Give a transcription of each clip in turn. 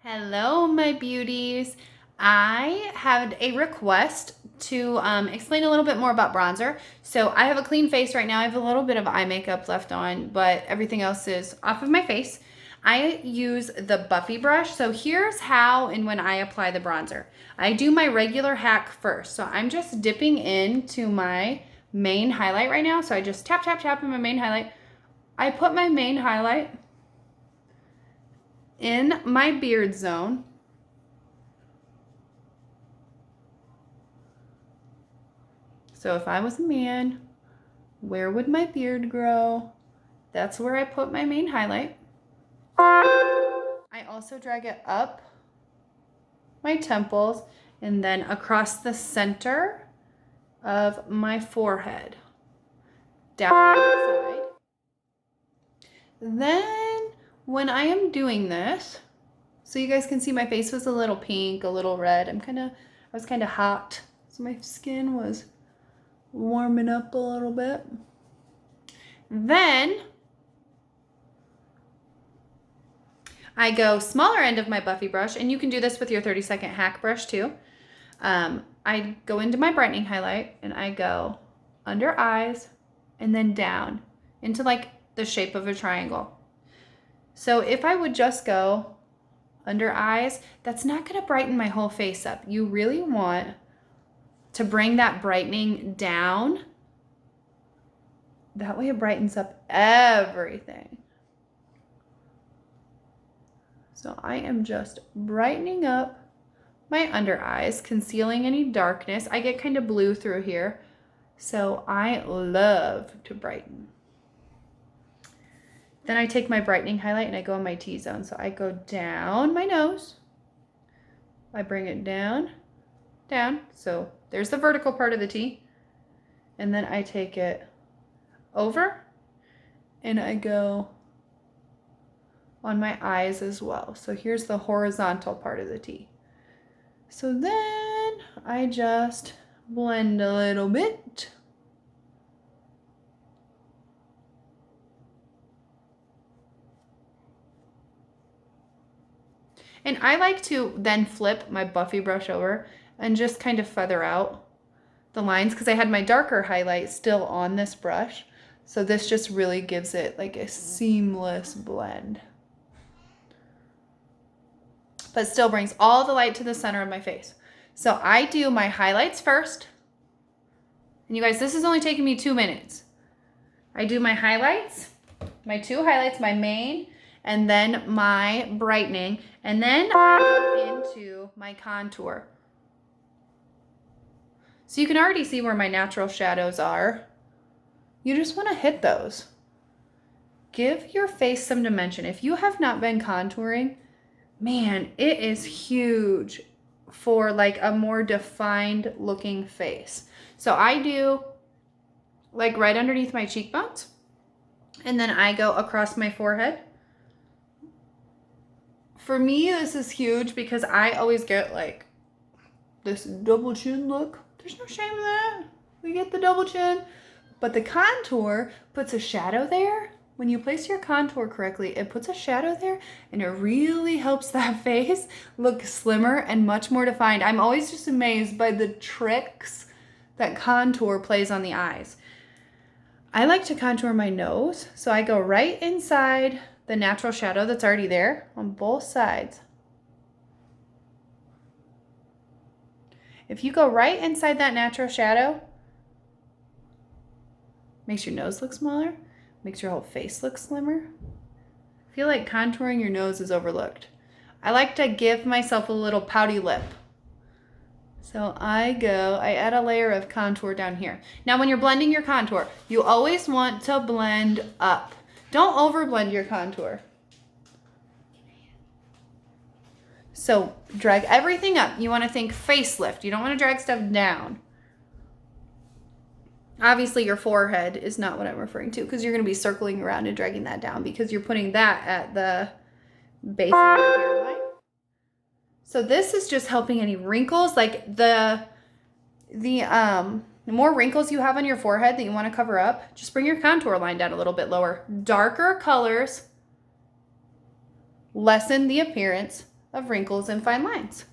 Hello, my beauties. I had a request to explain a little bit more about bronzer. So I have a clean face right now. I have a little bit of eye makeup left on, but everything else is off of my face. I use the Buffy brush. So here's how and when I apply the bronzer. I do my regular hack first. So I'm just dipping into my main highlight right now. So I just tap, tap, tap on my main highlight. I put my main highlight in my beard zone. So if I was a man, where would my beard grow? That's where I put my main highlight. I also drag it up my temples and then across the center of my forehead. Down the side. Then when I am doing this, so you guys can see my face was a little pink, a little red. I was kind of hot. So my skin was warming up a little bit. Then I go smaller end of my Buffy brush, and you can do this with your 30-second hack brush too. I go into my brightening highlight and I go under eyes and then down into like the shape of a triangle. So if I would just go under eyes, that's not going to brighten my whole face up. You really want to bring that brightening down. That way it brightens up everything. So I am just brightening up my under eyes, concealing any darkness. I get kind of blue through here, so I love to brighten. Then I take my brightening highlight and I go in my T-zone. So I go down my nose. I bring it down, down. So there's the vertical part of the T. And then I take it over and I go on my eyes as well. So here's the horizontal part of the T. So then I just blend a little bit. And I like to then flip my Buffy brush over and just kind of feather out the lines because I had my darker highlight still on this brush. So this just really gives it like a seamless blend. But still brings all the light to the center of my face. So I do my highlights first. And you guys, this is only taking me 2 minutes. I do my highlights, my two highlights, my main, and then my brightening, and then I go into my contour. So you can already see where my natural shadows are. You just want to hit those. Give your face some dimension. If you have not been contouring, man, it is huge for like a more defined looking face. So I do like right underneath my cheekbones, and then I go across my forehead. For me, this is huge because I always get like this double chin look. There's no shame in that. We get the double chin. But the contour puts a shadow there. When you place your contour correctly, it puts a shadow there and it really helps that face look slimmer and much more defined. I'm always just amazed by the tricks that contour plays on the eyes. I like to contour my nose, so I go right inside the natural shadow that's already there on both sides. If you go right inside that natural shadow, makes your nose look smaller, makes your whole face look slimmer. I feel like contouring your nose is overlooked. I like to give myself a little pouty lip. So I add a layer of contour down here. Now when you're blending your contour, you always want to blend up. Don't overblend your contour. So drag everything up. You want to think facelift. You don't want to drag stuff down. Obviously your forehead is not what I'm referring to because you're going to be circling around and dragging that down because you're putting that at the base of your hairline. So this is just helping any wrinkles, like the more wrinkles you have on your forehead that you want to cover up, just bring your contour line down a little bit lower. Darker colors lessen the appearance of wrinkles and fine lines.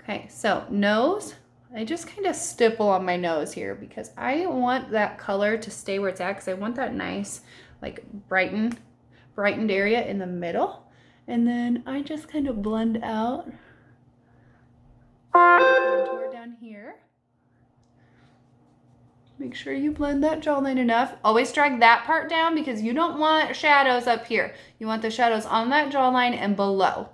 Okay, so nose, I just kind of stipple on my nose here because I want that color to stay where it's at because I want that nice, like brightened area in the middle. And then I just kind of blend out contour down here. Make sure you blend that jawline enough. Always drag that part down because you don't want shadows up here. You want the shadows on that jawline and below.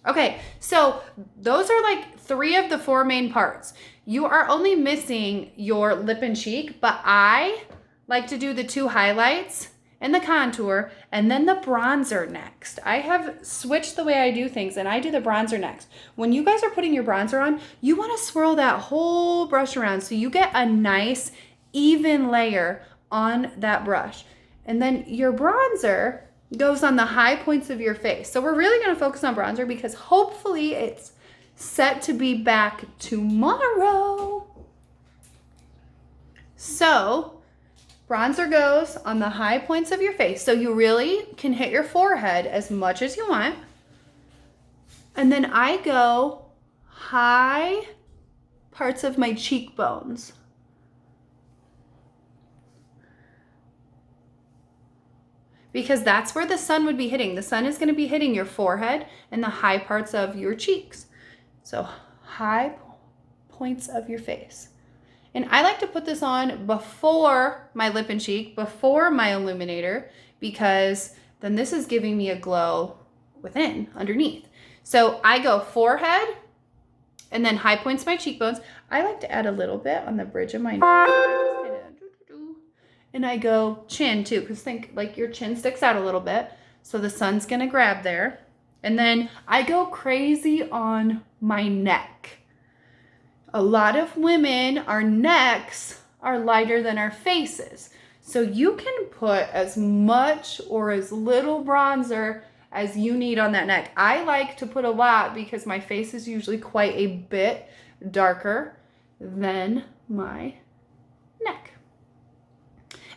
Okay, so those are like 3 of the 4 main parts. You are only missing your lip and cheek, but I like to do the 2 highlights and the contour and then the bronzer next. I have switched the way I do things and I do the bronzer next. When you guys are putting your bronzer on, you want to swirl that whole brush around so you get a nice even layer on that brush. And then your bronzer goes on the high points of your face. So we're really going to focus on bronzer because hopefully it's set to be back tomorrow. So bronzer goes on the high points of your face. So you really can hit your forehead as much as you want. And then I go high parts of my cheekbones. Because that's where the sun would be hitting. The sun is going to be hitting your forehead and the high parts of your cheeks. So high points of your face. And I like to put this on before my lip and cheek, before my illuminator, because then this is giving me a glow within, underneath. So I go forehead and then high points my cheekbones. I like to add a little bit on the bridge of my nose. And I go chin too, because think like your chin sticks out a little bit. So the sun's gonna grab there. And then I go crazy on my neck. A lot of women, our necks are lighter than our faces. So you can put as much or as little bronzer as you need on that neck. I like to put a lot because my face is usually quite a bit darker than my neck.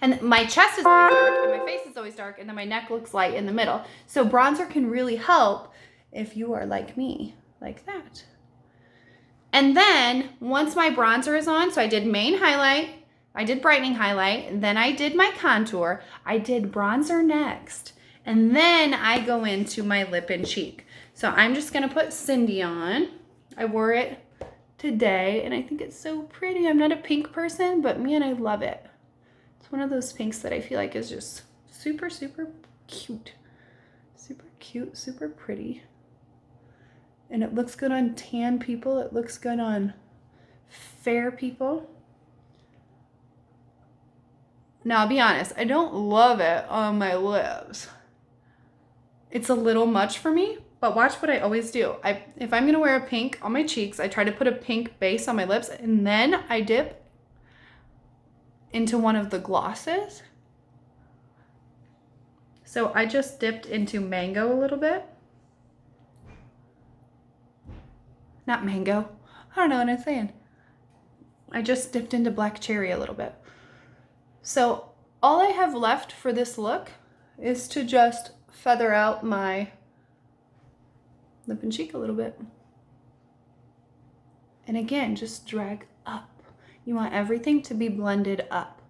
And my chest is always dark, and my face is always dark, and then my neck looks light in the middle. So bronzer can really help if you are like me, like that. And then once my bronzer is on, so I did main highlight, I did brightening highlight, then I did my contour, I did bronzer next, and then I go into my lip and cheek. So I'm just gonna put Cindy on. I wore it today, and I think it's so pretty. I'm not a pink person, but man, I love it. It's one of those pinks that I feel like is just super, super cute. Super cute, super pretty. And it looks good on tan people. It looks good on fair people. Now, I'll be honest, I don't love it on my lips. It's a little much for me, but watch what I always do. If I'm gonna wear a pink on my cheeks, I try to put a pink base on my lips, and then I dip into one of the glosses. So I just dipped into Mango a little bit. Not Mango. I don't know what I'm saying. I just dipped into Black Cherry a little bit. So all I have left for this look is to just feather out my lip and cheek a little bit. And again, just drag up. You want everything to be blended up.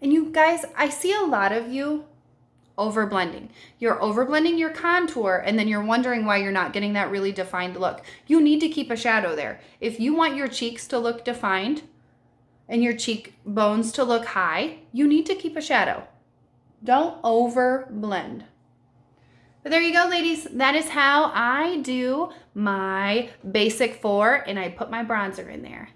And you guys, I see a lot of you over blending. You're over blending your contour and then you're wondering why you're not getting that really defined look. You need to keep a shadow there. If you want your cheeks to look defined and your cheekbones to look high, you need to keep a shadow. Don't over blend. But there you go, ladies. That is how I do my basic 4, and I put my bronzer in there.